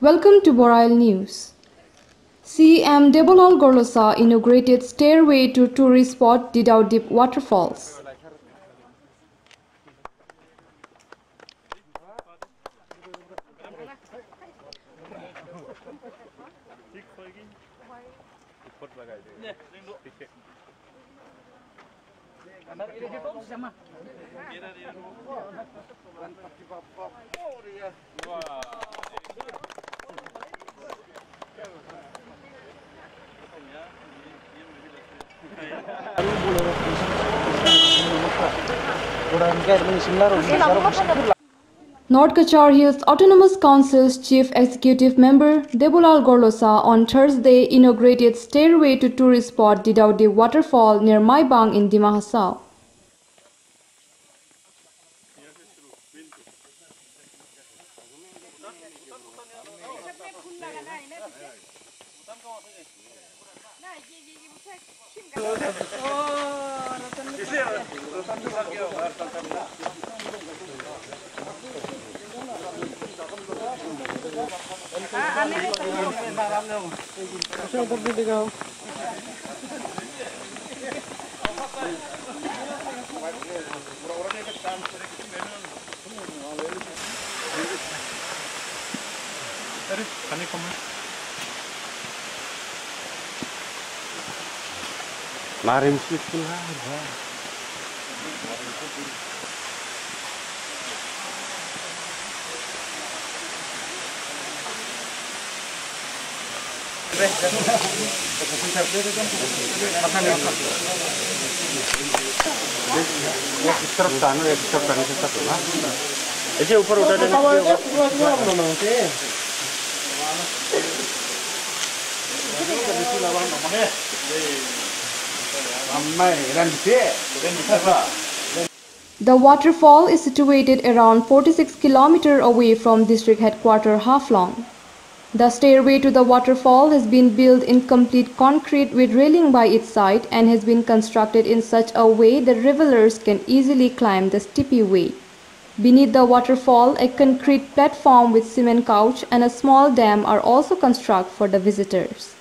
Welcome to Borail News. CM Debolal Gorlosa inaugurated stairway to tourist spot Didaudip Waterfalls. North Cachar Hills Autonomous Council's Chief Executive Member Debolal Gorlosa on Thursday inaugurated stairway to tourist spot Didaudip Waterfall near Maibang in Dima Hasao. Marim situ lah. ऐसे ऊपर उठा देना The waterfall is situated around 46 km away from district headquarters Haflong. The stairway to the waterfall has been built in complete concrete with railing by its side and has been constructed in such a way that revelers can easily climb the steepy way. Beneath the waterfall, a concrete platform with cement couch and a small dam are also constructed for the visitors.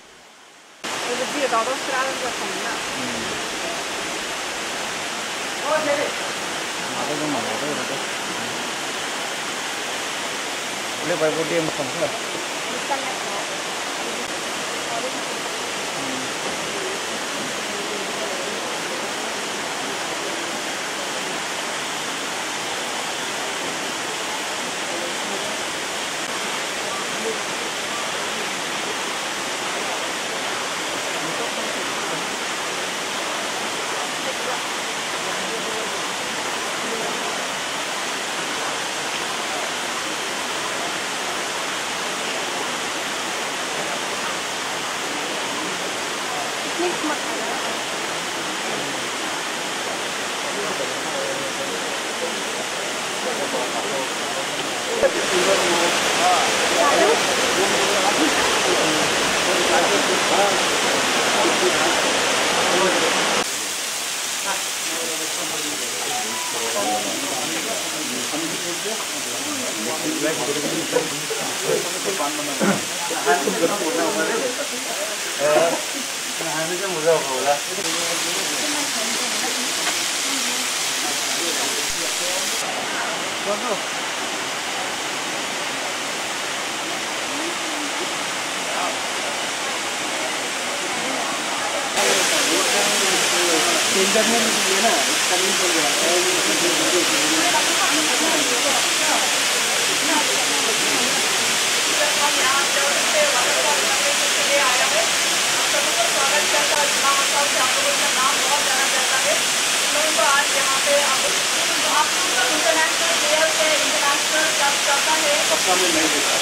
सपना में नहीं देखा।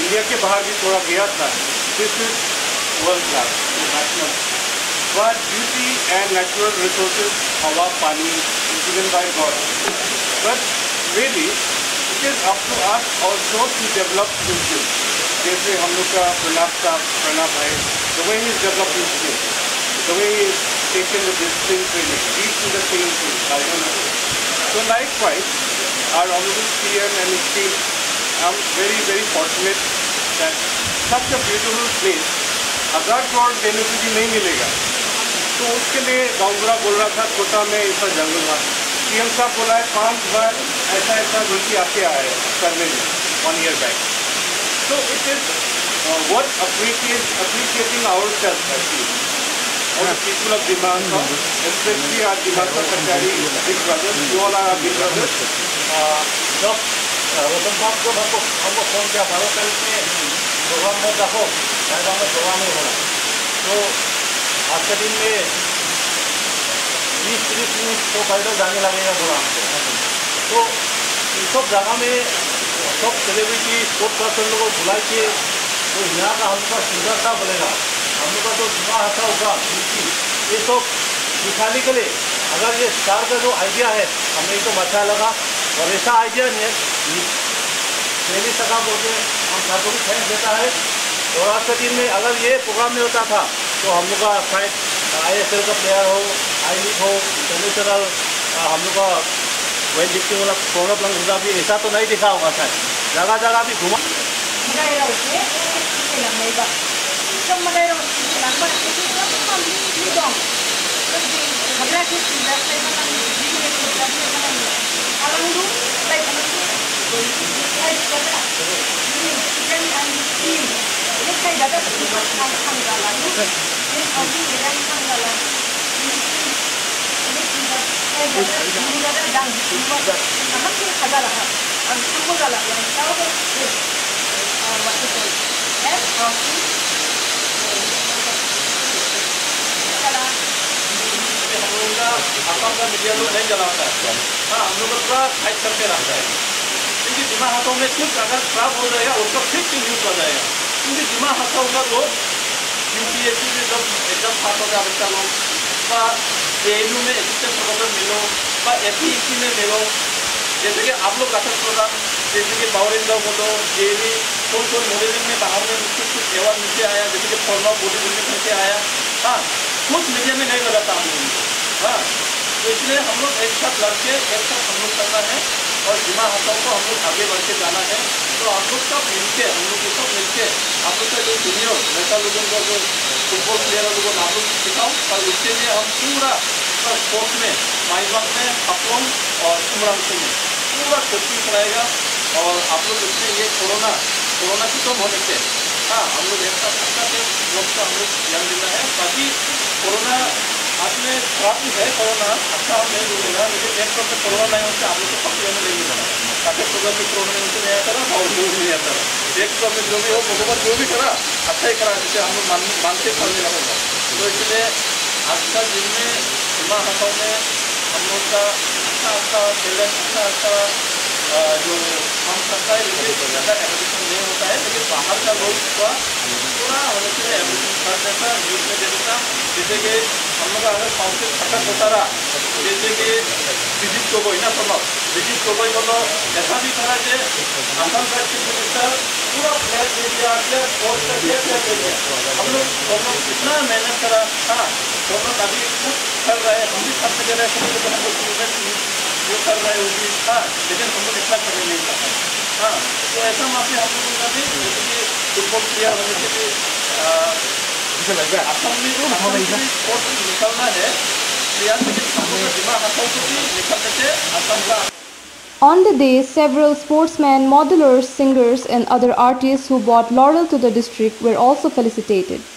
India के बाहर भी थोड़ा गया था। This is world class national. But beauty and natural resources, हवा, पानी, is given by God. But really, it is up to us also to develop this skill. जैसे हम लोग का प्रणब भाई, the way he is developing skills, the way he is taking the discipline training, each in the same thing, I don't know. So likewise, our honorable CM and his team, I'm very, very fortunate that such a beautiful place, 1000 crore देने से भी नहीं मिलेगा। तो उसके लिए गाँवरा बोल रहा था छोटा में ऐसा जंगल था। CM साहब बोला है 5 बार ऐसा गलती आके आया है सर्वे में 1 year back। So it is what appreciating ourselves actually. All the people of Dimanta, especially our Dimanta Kachari big brothers, you all are our big brothers. जब रोशन साहब को हमको फोन किया 12 तारीख में प्रोग्राम में रखो, प्रोग्राम में होना। तो आज के दिन में 20-30 मिनट तो पैदल जाने लगेगा बोला हमको। तो इस सब जगह में सब सेलिब्रिटी स्पोर्ट पर्सन लोगों को बुला के तो यहाँ का हम लोग सुंदरता बोलेगा, हम लोग का जो धुआं आता होगा ये सब दिखाने के लिए अगर ये स्टार का जो आइडिया है हमें तो अच्छा लगा। और ऐसा आइडिया नहीं है पहली सका बोल के हम सर को भी थैंक्स देता है। और आज के दिन में अगर ये प्रोग्राम में होता था तो हम लोग का शायद ISL का प्लेयर हो, आई लीग हो, इंटरनेशनल हम लोग का वेट लिफ्टिंग वाला प्रोग्राम होगा भी ऐसा तो नहीं दिखा होगा शायद। जगह जगह भी घुमा का मीडिया लोग नहीं जलाता है। हाँ, हम लोग का फाइट करके रहता है क्योंकि दिमाग हाथों में कुछ अगर खराब हो जाएगा उसका फिर से न्यूज आ जाएगा। क्योंकि दिमाग हाथों का लोग UPSC में जब एग्जाम पास हो गया बच्चा लोग ANU में असिस्टेंट प्रोफेसर मिलो SEC में मिलो, जैसे कि आप लोग रखा प्रोग्राम जैसे कि पावर इंडिया बोलो JV कौन मॉडलिंग में बाहर में कुछ एवॉर्ड नीचे आया, जैसे कि फॉर्म ऑफ बॉडी बिल्डिंग नीचे आया। हाँ, कुछ मीडिया में नहीं लगाता हम लोग। हाँ, तो इसलिए हम लोग एक साथ लड़के एक साथ हम लोग करना है और दिमाग हाथों को हम लोग आगे बढ़ के जाना है। तो आप लोग सब मिलके हम लोग सब मिलके आप लोग का जो जूनियर नेता लोगों को जो फुटबॉल प्लेयर लोगों को आप लोग सिखाओ और उसके लिए हम पूरा स्पोर्ट्स में माइबाग में हापुम और कुमरामपुर में पूरा कोचिंग कराएगा। और आप लोग उसमें ये कोरोना खत्म होने से हाँ हम लोग एक साथ अच्छा से लोग का हम लोग ध्यान देना है। बाकी कोरोना आज में खराब भी है, कोरोना अच्छा हम नहीं बोलेगा, लेकिन एक तरफ से कोरोना नहीं होता हम लोग को पक्की हमें नहीं मिला। ताकि प्रोग्राम में कोरोना नहीं नहीं आता रहा और जो भी नहीं आता रहा एक तरफ में जो भी हो भगवान जो भी करा अच्छा ही करा, जिसे हम लोग मानते चलने लगेगा। तो इसलिए आज का दिन में सीमा हाथों में हम लोग का अच्छा टैलेंट अच्छा जो काम करता है, लेकिन ज़्यादा एडमिशन नहीं होता है, लेकिन बाहर का लोग का पूरा होने से एडमिशन कर देता न्यूज़ में दे देता। जैसे कि हम लोग का अगर काउंसिल खत्म होता रहा, जैसे कि विजिट गोगोई ना सुनो विजिट गोगोई बोलो ऐसा भी करा कि असम का चीफ मिनिस्टर पूरा फ्लैट दे दिया, कोर्ट का दे दिया। हम लोग कितना मेहनत करा। हाँ, गवर्नमेंट अभी कुछ कर रहे हैं, हम भी खर्च दे रहे हैं, जो कर रहे होगी। हाँ, लेकिन हम लोग इतना करने नहीं पाते। हाँ, तो ऐसा माफी हम लोगों का भी जैसे कि फुटबॉल प्लेयर होने से भी असम में स्पोर्ट निकलना है प्लेयर, लेकिन हम लोग का दिमाग हाथों को भी निकलने से असम का। On the day, several sportsmen, modelers, singers and other artists who brought laurel to the district were also felicitated.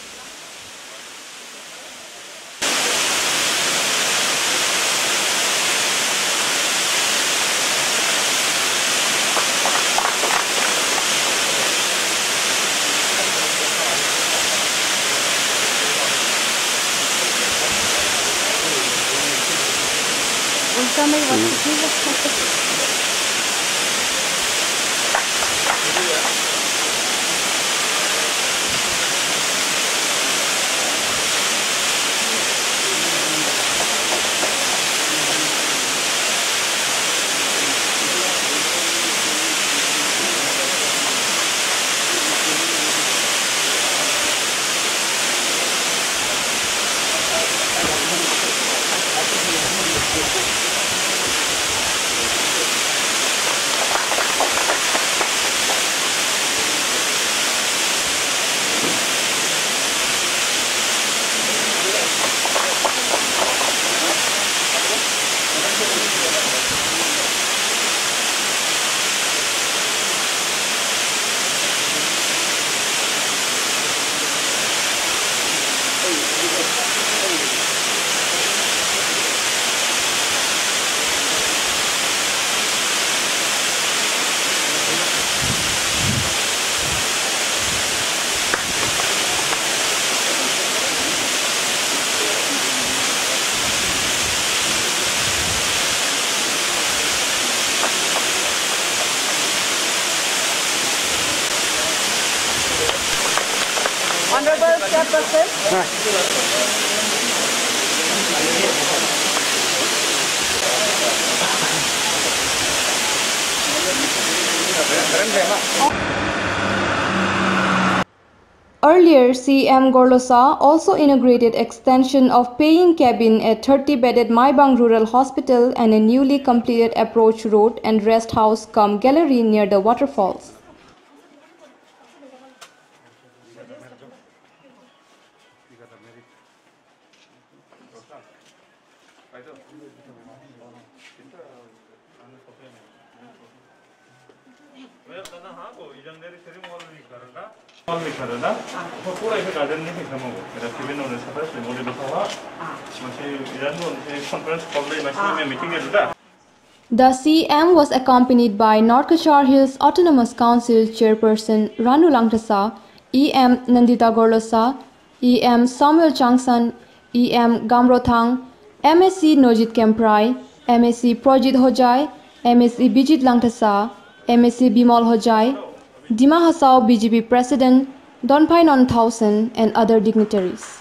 Honorable Chairperson. Earlier, CM Gorlosa also inaugurated extension of paying cabin at 30-bedded Maibang Rural Hospital and a newly completed approach road and rest house cum gallery near the waterfalls. The CM was accompanied by North Kachar Hills Autonomous Council Chairperson Ranu Langtasa, EM Nandita Gorlosa, EM Samuel Changsan, EM Gamrothang, MSc Nojit Kemprai, MSc Projit Hojai, MSc Bijit Langtasa, MSc Bimal Hojai, Dima Hasao BJP President Donpai Nontausen and other dignitaries.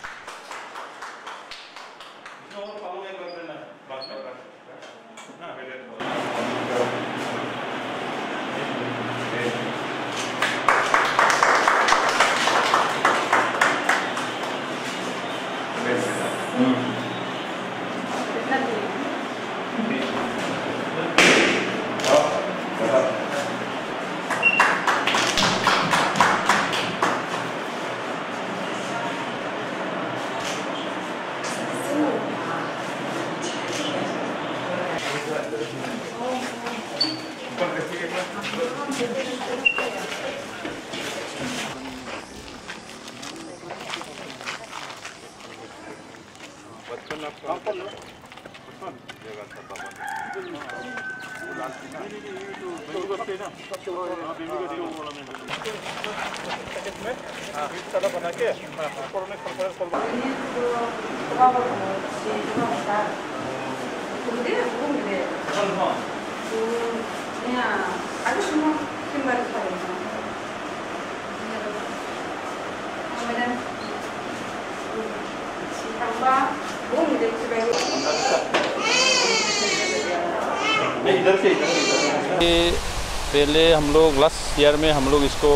पहले हम लोग last year में हम लोग इसको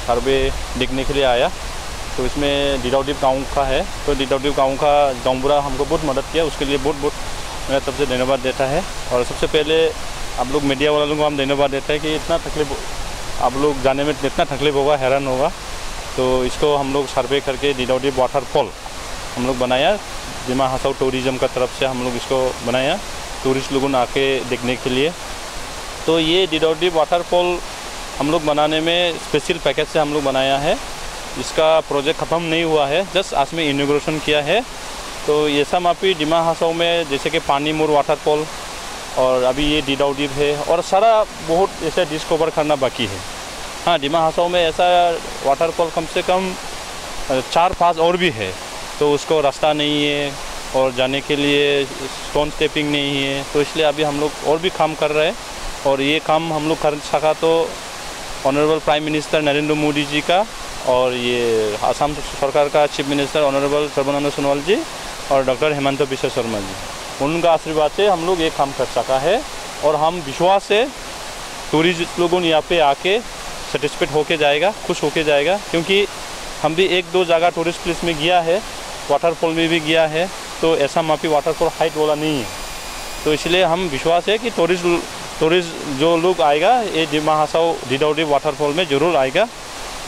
सर्वे देखने के लिए आया, तो इसमें डिडाउडिव गाँव का है, तो डिडाउडिव गाँव का गाँवबुरा हमको बहुत मदद किया, उसके लिए बहुत बहुत मेरा तरफ से धन्यवाद देता है। और सबसे पहले आप लोग मीडिया वालों को हम धन्यवाद देते हैं कि इतना तकलीफ आप लोग जाने में इतना तकलीफ होगा, हैरान होगा, तो इसको हम लोग सर्वे करके डिडाउडिव वाटरफॉल हम लोग बनाया। दिमा हसाओ टूरिज़्म का तरफ से हम लोग इसको बनाया टूरिस्ट लोगों ने आके देखने के लिए। तो ये डिडाउडिव वाटरफॉल हम लोग बनाने में स्पेशल पैकेज से हम लोग बनाया है। इसका प्रोजेक्ट ख़त्म नहीं हुआ है, जस्ट आज में इनॉग्रेशन किया है। तो ये सब अभी दिमा हसाओ में जैसे कि पानी मोर वाटरफॉल और अभी ये डिडाउडिव है और सारा बहुत ऐसे डिस्कवर करना बाकी है। हाँ, दिमा हसाओ में ऐसा वाटरफॉल कम से कम 4-5 और भी है, तो उसको रास्ता नहीं है और जाने के लिए स्टोन स्टेपिंग नहीं है, तो इसलिए अभी हम लोग और भी काम कर रहे हैं और ये काम हम लोग कर सका तो honourable prime minister Narendra Modi ji का और ये असम सरकार का chief minister honourable Sarbananda Sonowal ji और डॉक्टर हेमंत बिश्व शर्मा जी, उनका आशीर्वाद से हम लोग ये काम कर सका है। और हम विश्वास से टूरिस्ट लोगों यहाँ पे आके सेटिस्फाइड होके जाएगा, खुश होके जाएगा, क्योंकि हम भी एक दो जगह टूरिस्ट प्लेस में गया है, वाटरफॉल में भी गया है, तो ऐसा मापी वाटरफॉल हाइट वाला नहीं है। तो इसलिए हम विश्वास है कि टूरिस्ट जो लोग आएगा ये डिमा हासाओ डिडाउडी वाटरफॉल में ज़रूर आएगा।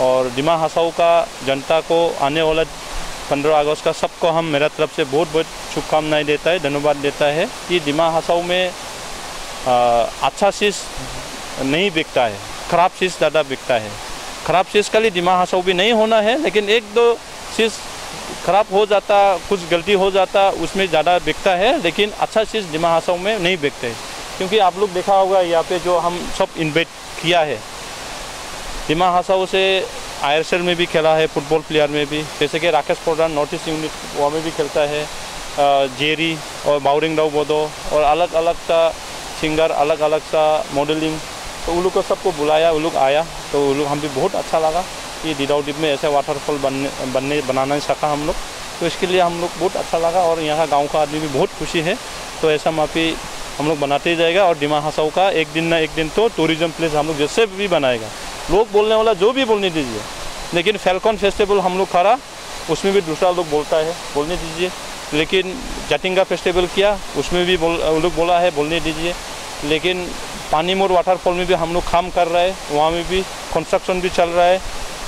और डिमा हासाओ का जनता को आने वाला 15 अगस्त का सबको हम मेरा तरफ से बहुत बहुत शुभकामनाएं देता है, धन्यवाद देता है कि डिमा हासाओ में अच्छा चीज़ नहीं बिकता है, ख़राब चीज़ ज़्यादा बिकता है। ख़राब चीज़ का लिए डिमा हासाओ भी नहीं होना है, लेकिन एक दो चीज़ ख़राब हो जाता, कुछ गलती हो जाता, उसमें ज़्यादा बिकता है, लेकिन अच्छा चीज़ डिमा हासाओ में नहीं बिकते है। क्योंकि आप लोग देखा होगा यहाँ पे जो हम सब इन्वाइट किया है, डिमा हासाओ से ISL में भी खेला है, फुटबॉल प्लेयर में भी, जैसे कि राकेश प्रधान नॉर्थ ईस्ट यूनिट वहाँ में भी खेलता है, जेरी और बाउरिंग दाऊ बोदो और अलग अलग सा सिंगर, अलग अलग सा मॉडलिंग, तो उन लोग को सबको बुलाया, वो लोग आया, तो वो लोग हम भी बहुत अच्छा लगा कि डिडाउडी में ऐसे वाटरफॉल बनाना सका हम लोग, तो इसके लिए हम लोग बहुत अच्छा लगा। और यहाँ गाँव का आदमी भी बहुत खुशी है, तो ऐसा माफी हम लोग बनाते ही जाएगा। और डिमा हासाओ का एक दिन ना एक दिन तो टूरिज्म प्लेस हम लोग जैसे भी बनाएगा, लोग बोलने वाला जो भी बोलने दीजिए, लेकिन फैल्कन फेस्टिवल हम लोग करा, उसमें भी दूसरा लोग बोलता है बोलने दीजिए, लेकिन जाटिंगा फेस्टिवल किया उसमें भी लोग बोला है बोलने दीजिए, लेकिन पानीमूर वाटरफॉल में भी हम लोग काम कर रहे हैं, वहाँ में भी कंस्ट्रक्शन भी चल रहा है।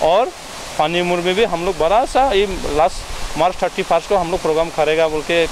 और पानीमूर में भी हम लोग बड़ा सा ये लास्ट मार्च 31 को हम लोग प्रोग्राम करेगा बोल के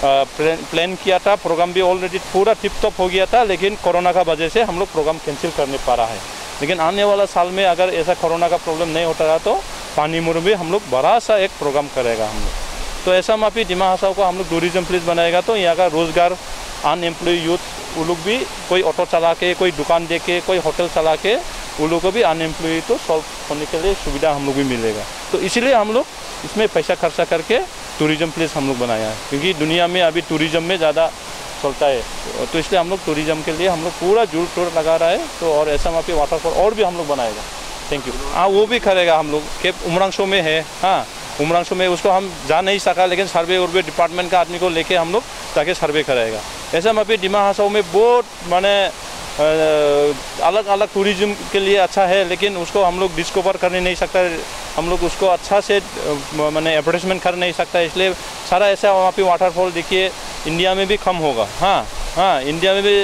प्लान किया था। प्रोग्राम भी ऑलरेडी पूरा टिप टॉप हो गया था, लेकिन कोरोना का वजह से हम लोग प्रोग्राम कैंसिल करने पा रहा है। लेकिन आने वाला साल में अगर ऐसा कोरोना का प्रॉब्लम नहीं होता रहा तो पानीमूर में हम लोग बड़ा सा एक प्रोग्राम करेगा हम लोग। तो ऐसा माफी डिमा हासाओ को हम लोग टूरिज्म प्लेस बनाएगा, तो यहाँ का रोज़गार अनएम्प्लॉय यूथ, वो लोग भी कोई ऑटो चला के, कोई दुकान दे के, कोई होटल चला के, वो लोग को भी अनएम्प्लॉय तो सॉल्व होने के लिए सुविधा हम लोग भी मिलेगा। तो इसीलिए हम लोग इसमें पैसा खर्चा करके टूरिज्म प्लेस हम लोग बनाया है, क्योंकि दुनिया में अभी टूरिज्म में ज़्यादा चलता है, तो इसलिए हम लोग टूरिज्म के लिए हम लोग पूरा जोर टोर लगा रहा है। तो और ऐसा वहाँ पे वाटरफॉल और भी हम लोग बनाएगा। Thank you. हाँ, वो भी करेगा हम लोग के उमरांशो में है। हाँ, उमरांशो में उसको हम जा नहीं सका, लेकिन सर्वे उर्वे डिपार्टमेंट का आदमी को लेके हम लोग जाके सर्वे कराएगा। ऐसा वहाँ पे डिमा हासाओ में बहुत माने अलग अलग टूरिज्म के लिए अच्छा है, लेकिन उसको हम लोग डिस्कवर करने नहीं सकता, हम लोग उसको अच्छा से माने एडवर्टाइजमेंट कर नहीं सकता, इसलिए सारा ऐसा वहाँ पे वाटरफॉल देखिए इंडिया में भी कम होगा। हाँ, इंडिया में भी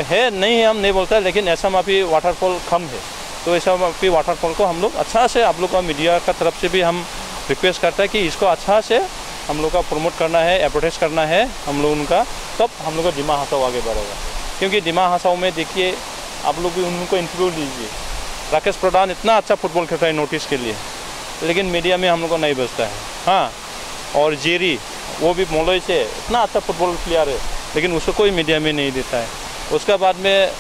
है, नहीं है हम नहीं बोलता, लेकिन ऐसा वहाँ पे वाटरफॉल कम है। तो ऐसा वहाँ पे वाटरफॉल को हम लोग अच्छा से, आप लोग का मीडिया का तरफ से भी हम रिक्वेस्ट करता है कि इसको अच्छा से हम लोग का प्रमोट करना है, एडवर्टाइज करना है हम लोग उनका, तब हम लोग का डिमा हासाओ आगे बढ़ेगा। क्योंकि डिमा हासाओ में देखिए आप लोग भी उनको इंटरव्यू लीजिए, राकेश प्रधान इतना अच्छा फुटबॉल खेलता है नोटिस के लिए, लेकिन मीडिया में हम लोग को नहीं बचता है। हाँ, और जेरी वो भी मोलोई से इतना अच्छा फुटबॉल प्लेयर है, लेकिन उसको कोई मीडिया में नहीं देता है। उसके बाद में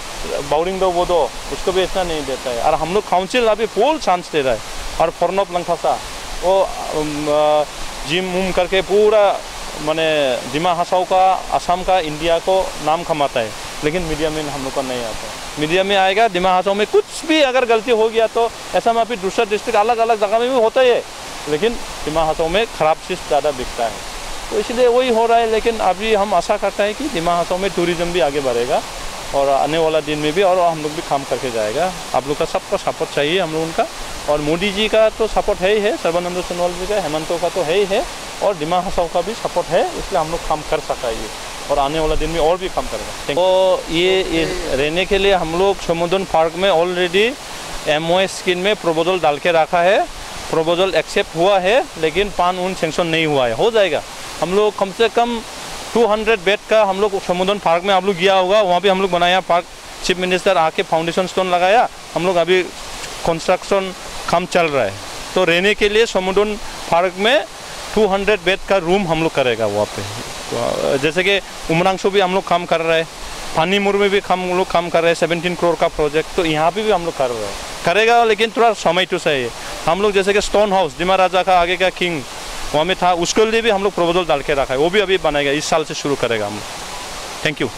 बाउरिंग दो वो दो, उसको भी इतना नहीं देता है। और हम लोग काउंसिल अभी फुल चांस दे रहा है। और फॉरनोप लंकासा वो जिम उम करके पूरा माने डिमा हासाओ का, असम का, इंडिया को नाम कमाता है, लेकिन मीडिया में हम लोग का नहीं आता है। मीडिया में आएगा डिमा हासाओ में कुछ भी अगर गलती हो गया तो ऐसा में फिर दूसरा डिस्ट्रिक्ट अलग अलग जगह में भी होता ही है, लेकिन डिमा हासाओ में ख़राब चीज़ ज़्यादा बिकता है, तो इसलिए वही हो रहा है। लेकिन अभी हम आशा करते हैं कि डिमा हासाओ में टूरिज़्म भी आगे बढ़ेगा और आने वाला दिन में भी, और हम लोग भी काम करके जाएगा। आप लोग का सबका सपोर्ट चाहिए हम लोगों का, और मोदी जी का तो सपोर्ट है ही है, सर्बानंद सोनोवाल जी का, हेमंतो का तो है ही है, और डिमा हासाओ का भी सपोर्ट है, इसलिए हम लोग काम कर सकता है ये, और आने वाला दिन में और भी काम करेगा। तो ये रहने के लिए हम लोग समुद्र पार्क में ऑलरेडी MOA स्कीम में प्रपोजल डाल के रखा है। प्रपोजल एक्सेप्ट हुआ है, लेकिन पान उन सेंक्शन नहीं हुआ है, हो जाएगा। हम लोग कम से कम 200 बेड का हम लोग समुद्र पार्क में आप लोग गया होगा, वहाँ पे हम लोग बनाया पार्क, चीफ मिनिस्टर आके फाउंडेशन स्टोन लगाया, हम लोग अभी कंस्ट्रक्शन काम चल रहा है। तो रहने के लिए समुद्र पार्क में 200 बेड का रूम हम लोग करेगा वहाँ पे। तो जैसे कि उमरांशो भी हम लोग काम कर रहे हैं, पानीमूर में भी हम लोग काम कर रहे हैं, 17 करोड़ का प्रोजेक्ट, तो यहाँ पे भी हम लोग कर रहे हैं, करेगा, लेकिन थोड़ा समय तो चाहिए। हम लोग जैसे कि स्टोन हाउस डिमा राजा का आगे का किंग वहाँ में था, उसके लिए भी हम लोग प्रपोजल डाल के रखा है, वो भी अभी बनाएगा, इस साल से शुरू करेगा हम लोग। Thank you.